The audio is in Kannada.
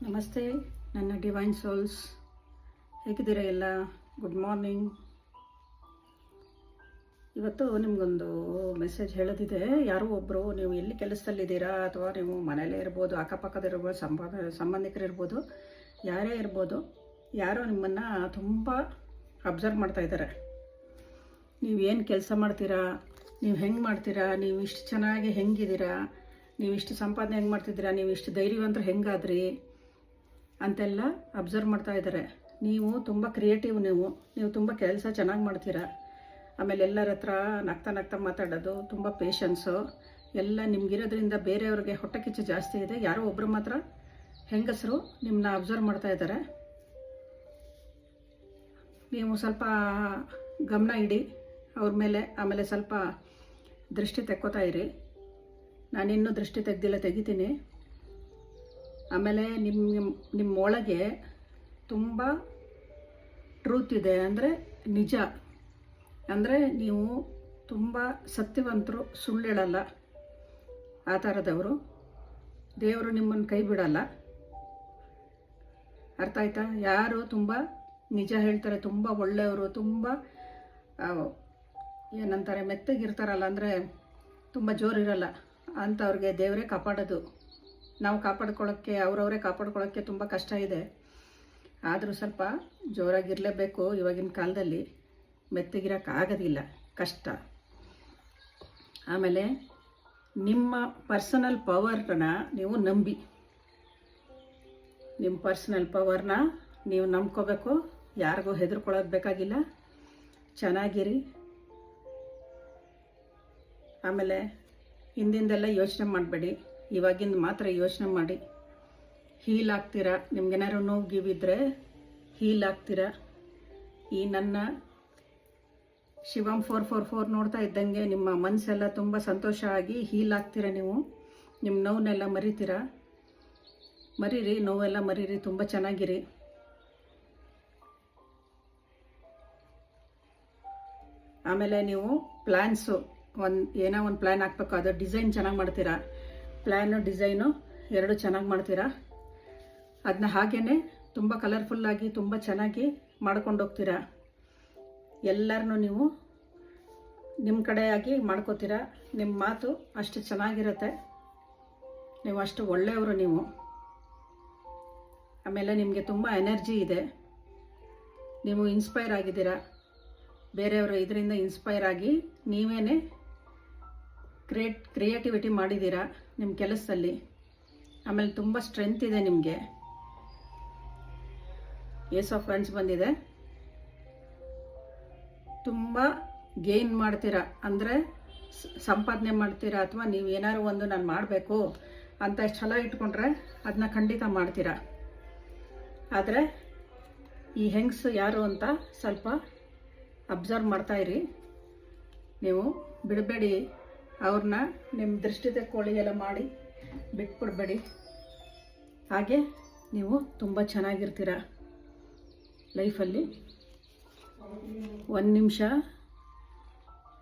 ನಮಸ್ತೆ ನನ್ನ ಡಿವೈನ್ ಸೋಲ್ಸ್, ಹೇಗಿದ್ದೀರಾ ಎಲ್ಲ? Good morning. ಇವತ್ತು ನಿಮಗೊಂದು ಮೆಸೇಜ್ ಹೇಳೋದಿದೆ. ಯಾರೋ ಒಬ್ಬರು, ನೀವು ಎಲ್ಲಿ ಕೆಲಸದಲ್ಲಿದ್ದೀರಾ ಅಥವಾ ನೀವು ಮನೆಯಲ್ಲೇ ಇರ್ಬೋದು, ಅಕ್ಕಪಕ್ಕದಿರ್ಬೋದು, ಸಂಬಂಧಿಕರಿರ್ಬೋದು, ಯಾರೇ ಇರ್ಬೋದು, ಯಾರೋ ನಿಮ್ಮನ್ನು ತುಂಬ ಅಬ್ಸರ್ವ್ ಮಾಡ್ತಾ ಇದ್ದಾರೆ. ನೀವು ಏನು ಕೆಲಸ ಮಾಡ್ತೀರಾ, ನೀವು ಹೆಂಗೆ ಮಾಡ್ತೀರಾ, ನೀವು ಇಷ್ಟು ಚೆನ್ನಾಗಿ ಹೆಂಗಿದ್ದೀರಾ, ನೀವು ಇಷ್ಟು ಸಂಪಾದನೆ ಹೆಂಗೆ ಮಾಡ್ತಿದ್ದೀರಾ, ನೀವು ಇಷ್ಟು ಧೈರ್ಯವಂತರು ಹೆಂಗಾದ್ರಿ ಅಂತೆಲ್ಲ ಅಬ್ಸರ್ವ್ ಮಾಡ್ತಾ ಇದ್ದಾರೆ. ನೀವು ತುಂಬ ಕ್ರಿಯೇಟಿವ್, ನೀವು ತುಂಬ ಕೆಲಸ ಚೆನ್ನಾಗಿ ಮಾಡ್ತೀರಾ. ಆಮೇಲೆ ಎಲ್ಲರ ಹತ್ರ ನಗ್ತಾ ಮಾತಾಡೋದು, ತುಂಬ ಪೇಷನ್ಸು ಎಲ್ಲ ನಿಮಗಿರೋದ್ರಿಂದ ಬೇರೆಯವ್ರಿಗೆ ಹೊಟ್ಟೆ ಕಿಚ್ಚು ಜಾಸ್ತಿ ಇದೆ. ಯಾರೋ ಒಬ್ಬರು ಮಾತ್ರ ಹೆಂಗಸರು ನಿಮ್ಮನ್ನ ಅಬ್ಸರ್ವ್ ಮಾಡ್ತಾ ಇದ್ದಾರೆ. ನೀವು ಸ್ವಲ್ಪ ಗಮನ ಇಡಿ ಅವ್ರ ಮೇಲೆ. ಆಮೇಲೆ ಸ್ವಲ್ಪ ದೃಷ್ಟಿ ತೆಕ್ಕೋತಾ ಇರಿ. ನಾನಿನ್ನೂ ದೃಷ್ಟಿ ತೆಗಿತೀನಿ. ಆಮೇಲೆ ನಿಮ್ಮ ಒಳಗೆ ತುಂಬ ಟ್ರೂತ್ ಇದೆ, ಅಂದರೆ ನಿಜ. ಅಂದರೆ ನೀವು ತುಂಬ ಸತ್ಯವಂತರು, ಸುಳ್ಳು ಹೇಳಲ್ಲ, ಆ ಥರದವರು. ದೇವರು ನಿಮ್ಮನ್ನು ಕೈ ಬಿಡಲ್ಲ. ಅರ್ಥ ಆಯ್ತಾ? ಯಾರು ತುಂಬ ನಿಜ ಹೇಳ್ತಾರೆ, ತುಂಬ ಒಳ್ಳೆಯವರು, ತುಂಬ ಏನಂತಾರೆ, ಮೆತ್ತಗಿರ್ತಾರಲ್ಲ, ಅಂದರೆ ತುಂಬ ಜೋರಿರಲ್ಲ ಅಂಥವ್ರಿಗೆ ದೇವರೇ ಕಾಪಾಡೋದು. ನಾವು ಕಾಪಾಡ್ಕೊಳ್ಳೋಕ್ಕೆ, ಅವರವರೇ ಕಾಪಾಡ್ಕೊಳ್ಳೋಕ್ಕೆ ತುಂಬ ಕಷ್ಟ ಇದೆ. ಆದರೂ ಸ್ವಲ್ಪ ಜೋರಾಗಿರಲೇಬೇಕು. ಇವಾಗಿನ ಕಾಲದಲ್ಲಿ ಮೆತ್ತಗಿರೋಕ್ಕಾಗೋದಿಲ್ಲ, ಕಷ್ಟ. ಆಮೇಲೆ ನಿಮ್ಮ ಪರ್ಸನಲ್ ಪವರ್ನ ನೀವು ನಂಬಿ. ನಿಮ್ಮ ಪರ್ಸನಲ್ ಪವರ್ನ ನೀವು ನಂಬ್ಕೋಬೇಕು. ಯಾರಿಗೂ ಹೆದರ್ಕೊಳ್ಳೋದು ಬೇಕಾಗಿಲ್ಲ. ಚೆನ್ನಾಗಿರಿ. ಆಮೇಲೆ ಹಿಂದಿಂದೆಲ್ಲ ಯೋಚನೆ ಮಾಡಬೇಡಿ, ಇವಾಗಿಂದ ಮಾತ್ರ ಯೋಚನೆ ಮಾಡಿ. ಹೀಲ್ ಆಗ್ತೀರಾ. ನಿಮ್ಗೇನಾದ್ರು ನೋವು ಗೀವಿದ್ರೆ ಹೀಲ್ ಆಗ್ತೀರಾ. ಈ ನನ್ನ ಶಿವಂ 444 ನೋಡ್ತಾ ಇದ್ದಂಗೆ ನಿಮ್ಮ ಮನಸ್ಸೆಲ್ಲ ತುಂಬ ಸಂತೋಷ ಆಗಿ ಹೀಲ್ ಆಗ್ತೀರಾ. ನೀವು ನಿಮ್ಮ ನೋವನ್ನೆಲ್ಲ ಮರೀರಿ, ನೋವೆಲ್ಲ ಮರೀರಿ, ತುಂಬ ಚೆನ್ನಾಗಿರಿ. ಆಮೇಲೆ ನೀವು ಪ್ಲ್ಯಾನ್ಸು ಏನೋ ಒಂದು ಪ್ಲ್ಯಾನ್ ಹಾಕ್ಬೇಕು. ಅದು ಡಿಸೈನ್ ಚೆನ್ನಾಗಿ ಮಾಡ್ತೀರಾ. ಪ್ಲ್ಯಾನು ಡಿಸೈನು ಎರಡು ಚೆನ್ನಾಗಿ ಮಾಡ್ತೀರಾ. ಅದನ್ನ ಹಾಗೇ ತುಂಬ ಕಲರ್ಫುಲ್ಲಾಗಿ ತುಂಬ ಚೆನ್ನಾಗಿ ಮಾಡ್ಕೊಂಡು ಹೋಗ್ತೀರಾ. ಎಲ್ಲರನ್ನೂ ನೀವು ನಿಮ್ಮ ಕಡೆಯಾಗಿ ಮಾಡ್ಕೋತೀರಾ. ನಿಮ್ಮ ಮಾತು ಅಷ್ಟು ಚೆನ್ನಾಗಿರುತ್ತೆ. ನೀವು ಅಷ್ಟು ಒಳ್ಳೆಯವರು ನೀವು. ಆಮೇಲೆ ನಿಮಗೆ ತುಂಬ ಎನರ್ಜಿ ಇದೆ. ನೀವು ಇನ್ಸ್ಪೈರ್ ಆಗಿದ್ದೀರಾ. ಬೇರೆಯವರು ಇದರಿಂದ ಇನ್ಸ್ಪೈರ್ ಆಗಿ ನೀವೇ ಕ್ರಿಯೇಟಿವಿಟಿ ಮಾಡಿದ್ದೀರಾ ನಿಮ್ಮ ಕೆಲಸದಲ್ಲಿ. ಆಮೇಲೆ ತುಂಬ ಸ್ಟ್ರೆಂತ್ ಇದೆ ನಿಮಗೆ. ಏಸ್ ಆಫ್ ಫ್ರೆಂಡ್ಸ್ ಬಂದಿದೆ. ತುಂಬ ಗೇನ್ ಮಾಡ್ತೀರಾ, ಅಂದರೆ ಸಂಪಾದನೆ ಮಾಡ್ತೀರಾ. ಅಥವಾ ನೀವು ಏನಾದ್ರು ಒಂದು ನಾನು ಮಾಡಬೇಕು ಅಂತ ಛಲ ಇಟ್ಕೊಂಡ್ರೆ ಅದನ್ನ ಖಂಡಿತ ಮಾಡ್ತೀರಾ. ಆದರೆ ಈ ಹೆಂಗಸು ಯಾರು ಅಂತ ಸ್ವಲ್ಪ ಅಬ್ಸರ್ವ್ ಮಾಡ್ತಾಯಿರಿ. ನೀವು ಬಿಡಬೇಡಿ ಅವ್ರನ್ನ. ನಿಮ್ಮ ದೃಷ್ಟಿ ತೆಕ್ಕೊಳ್ಳಿ, ಎಲ್ಲ ಮಾಡಿ ಬಿಟ್ಬಿಡ್ಬೇಡಿ. ಹಾಗೆ ನೀವು ತುಂಬ ಚೆನ್ನಾಗಿರ್ತೀರ ಲೈಫಲ್ಲಿ. 1 ನಿಮಿಷ